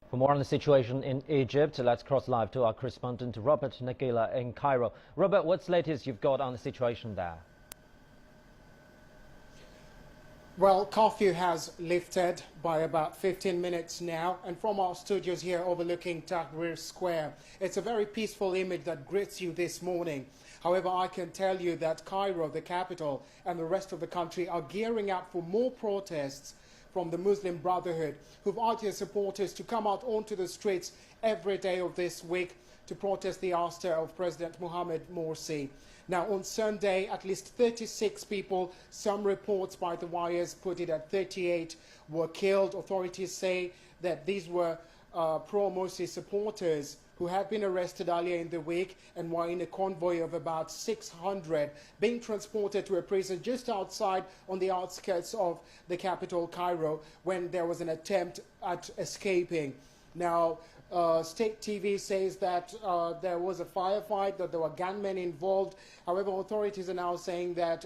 For more on the situation in Egypt, let's cross live to our correspondent Robert Nagila in Cairo. Robert, what's the latest you've got on the situation there? Well, curfew has lifted by about 15 minutes now, and from our studios here overlooking Tahrir Square, it's a very peaceful image that greets you this morning. However, I can tell you that Cairo, the capital, and the rest of the country are gearing up for more protests from the Muslim Brotherhood, who've urged their supporters to come out onto the streets every day of this week to protest the ouster of President Mohamed Morsi. Now, on Sunday, at least 36 people, some reports by the wires put it at 38, were killed. Authorities say that these were pro-Morsi supporters who had been arrested earlier in the week and were in a convoy of about 600 being transported to a prison just outside on the outskirts of the capital, Cairo, when there was an attempt at escaping. Now, state TV says that there was a firefight, that there were gunmen involved. However, authorities are now saying that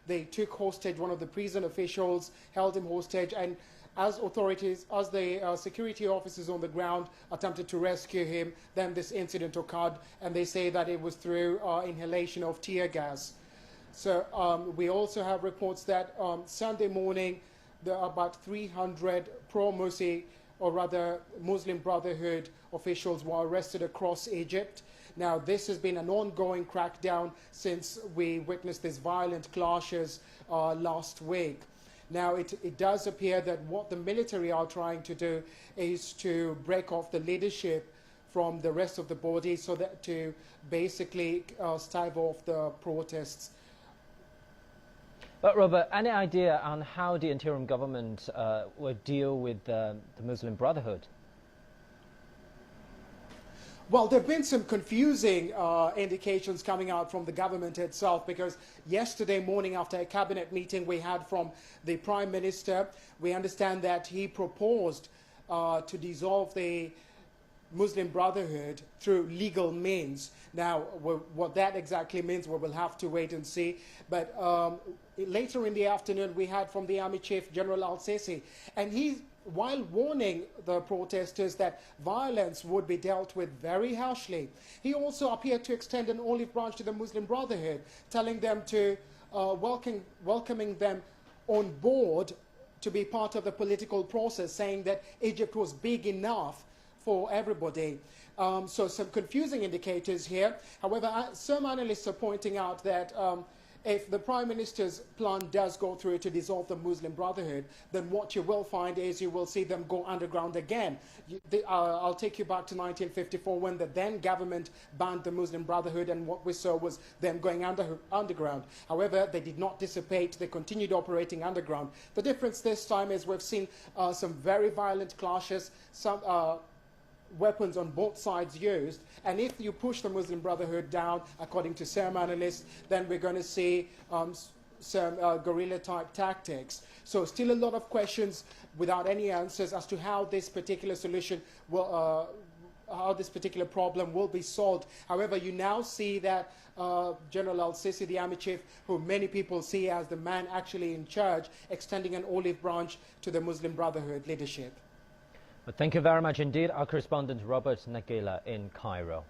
they took hostage one of the prison officials, held him hostage, and as the security officers on the ground attempted to rescue him, then this incident occurred, and they say that it was through inhalation of tear gas. So we also have reports that Sunday morning, there are about 300 pro-Morsi, or rather Muslim Brotherhood officials were arrested across Egypt. Now, this has been an ongoing crackdown since we witnessed these violent clashes last week. Now, it does appear that what the military are trying to do is to break off the leadership from the rest of the body so that to basically stave off the protests. But Robert, any idea on how the interim government will deal with the Muslim Brotherhood? Well, there have been some confusing indications coming out from the government itself, because yesterday morning, after a cabinet meeting we had from the Prime Minister, we understand that he proposed to dissolve the Muslim Brotherhood through legal means. Now, what that exactly means, we will have to wait and see. But later in the afternoon, we heard from the Army Chief, General Al-Sisi, and he, while warning the protesters that violence would be dealt with very harshly, he also appeared to extend an olive branch to the Muslim Brotherhood, telling them to welcoming them on board to be part of the political process, saying that Egypt was big enough for everybody. So some confusing indicators here. However, some analysts are pointing out that if the Prime Minister's plan does go through to dissolve the Muslim Brotherhood, then what you will find is you will see them go underground again. I'll take you back to 1954 when the then government banned the Muslim Brotherhood, and what we saw was them going underground. However, they did not dissipate. They continued operating underground. The difference this time is we've seen some very violent clashes, some weapons on both sides used, and if you push the Muslim Brotherhood down, according to some analysts, then we're going to see some guerrilla-type tactics. So still a lot of questions without any answers as to how this particular solution will, how this particular problem will be solved. However, you now see that General Al-Sisi, the army chief, who many people see as the man actually in charge, extending an olive branch to the Muslim Brotherhood leadership. Thank you very much indeed, our correspondent Robert Nagila in Cairo.